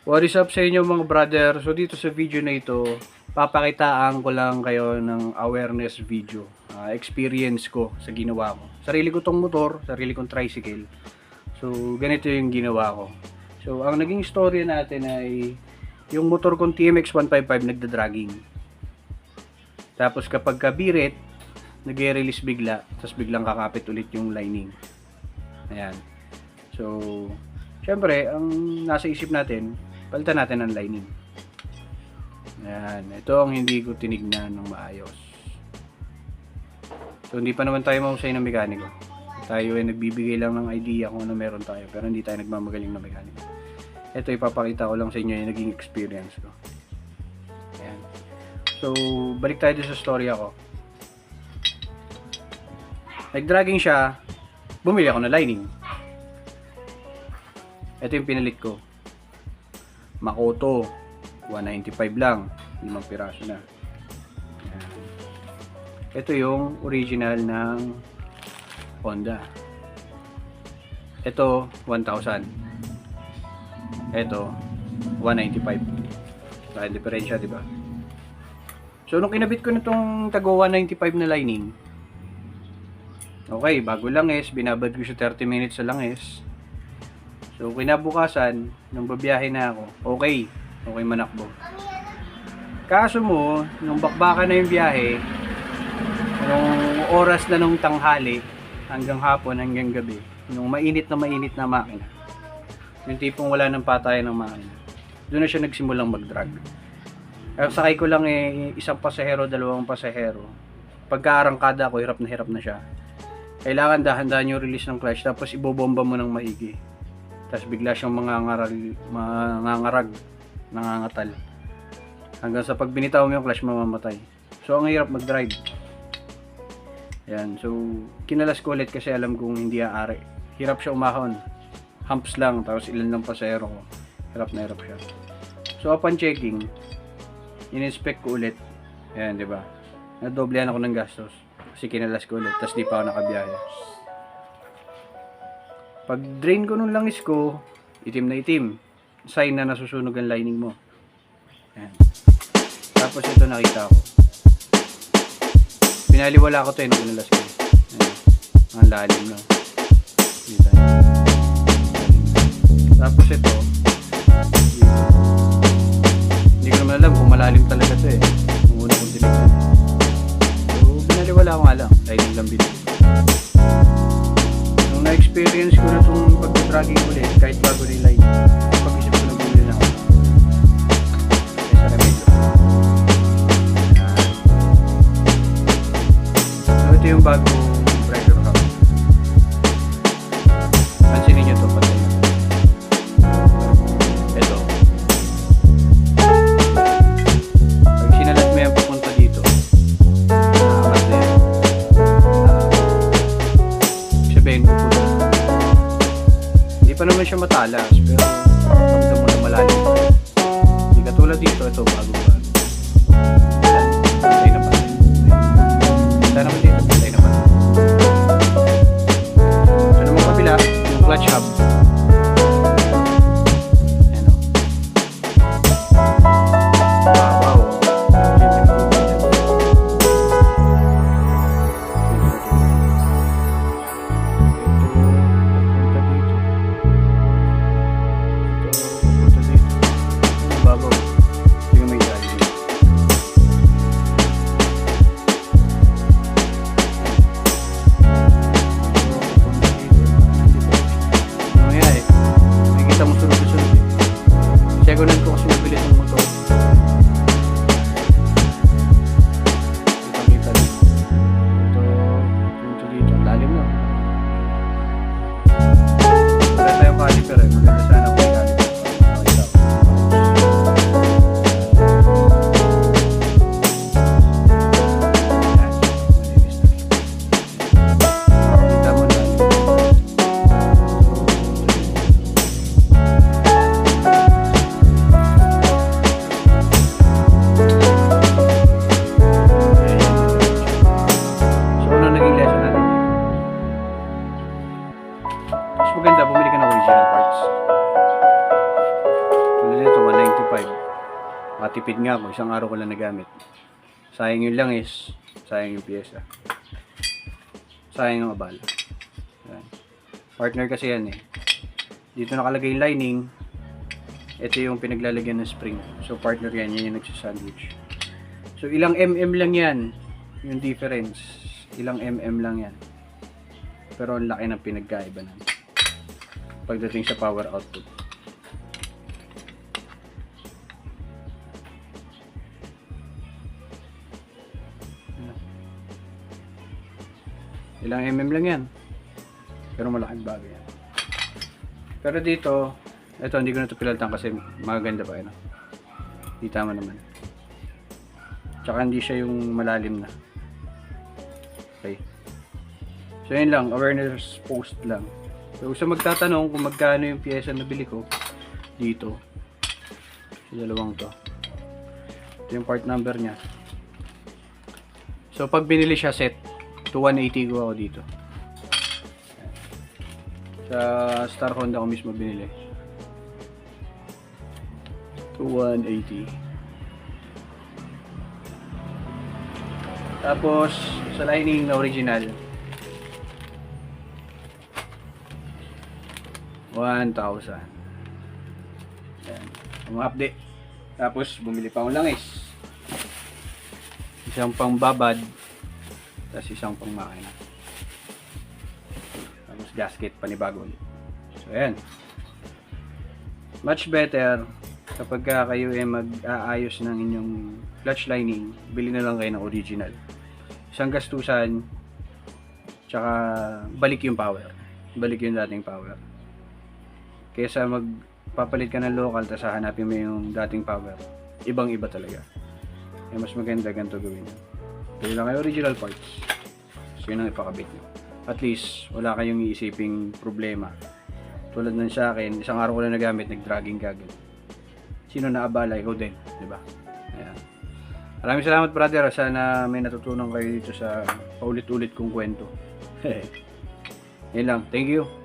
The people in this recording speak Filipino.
What is up sa inyo mga brother? So dito sa video na ito, papakitaan ko lang kayo ng awareness video. Experience ko sa ginawa ko. Sarili ko tong motor, sarili kong tricycle. So ganito yung ginawa ko. So ang naging story natin ay yung motor kong TMX 155 nagda-dragging. Tapos kapag kabirit, nag-release bigla, tapos biglang kakapit ulit yung lining. Ayan. So, syempre, ang nasa isip natin, palitan natin ang lining. Ayan. Ito ang hindi ko tinignan ng maayos. So, hindi pa naman tayo mahusay ng mekaniko. Tayo ay nagbibigay lang ng idea kung ano meron tayo, pero hindi tayo nagmamagaling na mekaniko. Ito, ipapakita ko lang sa inyo yung naging experience ko. Ayan. So, balik tayo sa story ako. Nag-dragging siya, bumili ako ng lining. Ito yung pinalit ko. Makoto, 195 lang, 5 piraso na. Ayan. Ito yung original ng Honda. Ito, 1,000. Ito, 195. Dahil diferensya, di ba? So, nung kinabit ko na itong tago 195 na lining, okay, bago langis, binabad ko siya 30 minutes sa langis. So, kinabukasan, nung babiyahe na ako, okay manakbo. Kaso mo, nung bakbakan na yung biyahe, nung oras na nung tanghali, hanggang hapon, hanggang gabi, nung mainit na makina, yung tipong wala ng patayan ng makina, doon na siya nagsimulang mag-drag. Kaya sakay ko lang isang pasahero, dalawang pasahero. Pagka-arangkada ako, hirap na siya. Kailangan dahan-dahan yung release ng clutch, tapos ibobomba mo ng maigi. Tapos bigla siyang nangangatal. Hanggang sa pag binitaw mo yung clutch, mamamatay. So, ang hirap mag-drive. Ayan, so, kinalas ko ulit kasi alam kong hindi aari. Hirap siya umahon. Humps lang, tapos ilan lang pasahero ko. Hirap na hirap siya. So, upon checking, in-inspect ko ulit. Ayan, di ba? Nadoblehan ako ng gastos. Kasi kinalas ko ulit, tapos di pa ako nakabiyahe. Pag drain ko nung langis ko, itim na itim. Sign na nasusunog ang lining mo. Ayan. Tapos ito nakita ko. Pinaliwala ko ito nung kinalas ko. Ayan. Ang lalim na. Dito. Tapos ito. Dito. Hindi ko naman alam kung malalim talaga ito Nung una kong tinignan. Wala ko nga lang, lining lang binili. Nung na-experience ko na itong pag-dragging ulit, kahit bago na yung line, pag-isip ko na bumili na ako. Kaya sa remedyo. So ito yung bagong breaker cup. Pansinin nyo ito, patay na. Ito. Pag sinalat mo yan papunta dito, hindi pa naman siya matalas, pero ramdam mo na malalim. Hindi katulad dito, ito bago. Patay na patay. Kita naman dito, patay na patay. So naman kabila, yung clutch hub. Ayan o. Wow. 1.5. Matipid nga ako, isang araw ko lang nagamit. Sayang yung langis, sayang yung pyesa, sayang yung abala. Yan. Partner kasi yan eh. Dito nakalagay yung lining. Ito yung pinaglalagyan ng spring. So partner yan, yan yung nagsasandwich. So ilang mm lang yan, yung difference. Ilang mm lang yan. Pero ang laki ng pinagkaiba na pagdating sa power output. Ilang mm lang yan. Pero malaking bagay yan. Pero dito, ito hindi ko na ito pilaltan kasi maganda pa yun. Hindi tama naman. Tsaka hindi siya yung malalim na. Okay. So yun lang, awareness post lang. So sa magtatanong kung magkano yung pyesa na bili ko dito. Sa dalawang to. Ito yung part number niya. So pag binili siya set, to 180 ko ako dito. Sa Star Honda ko mismo binili. To 180. Tapos sa lining na original 1,000. Yan. Ang update. Tapos bumili pa akong langis. Isang pang babad. Tapos isang pang makina. Tapos gasket panibago ulit. So ayan. Much better kapag kayo ay mag-aayos ng inyong clutch lining, bili na lang kayo ng original. Isang gastusan, tsaka balik yung power. Balik yung dating power. Kaysa magpapalit ka ng local, tapos hahanapin mo yung dating power. Ibang iba talaga. Kaya mas maganda ganito gawin. Bili lang kayo original parts. So yun ang ipakabit nyo. At least, wala kayong iisiping problema. Tulad nun sa akin, isang araw ko lang nagamit, nag-dragging kagad. Sino naabala? Ikaw din. Diba? Ayan. Maraming salamat brother. Sana may natutunan kayo dito sa paulit-ulit kong kwento. Yan lang. Thank you.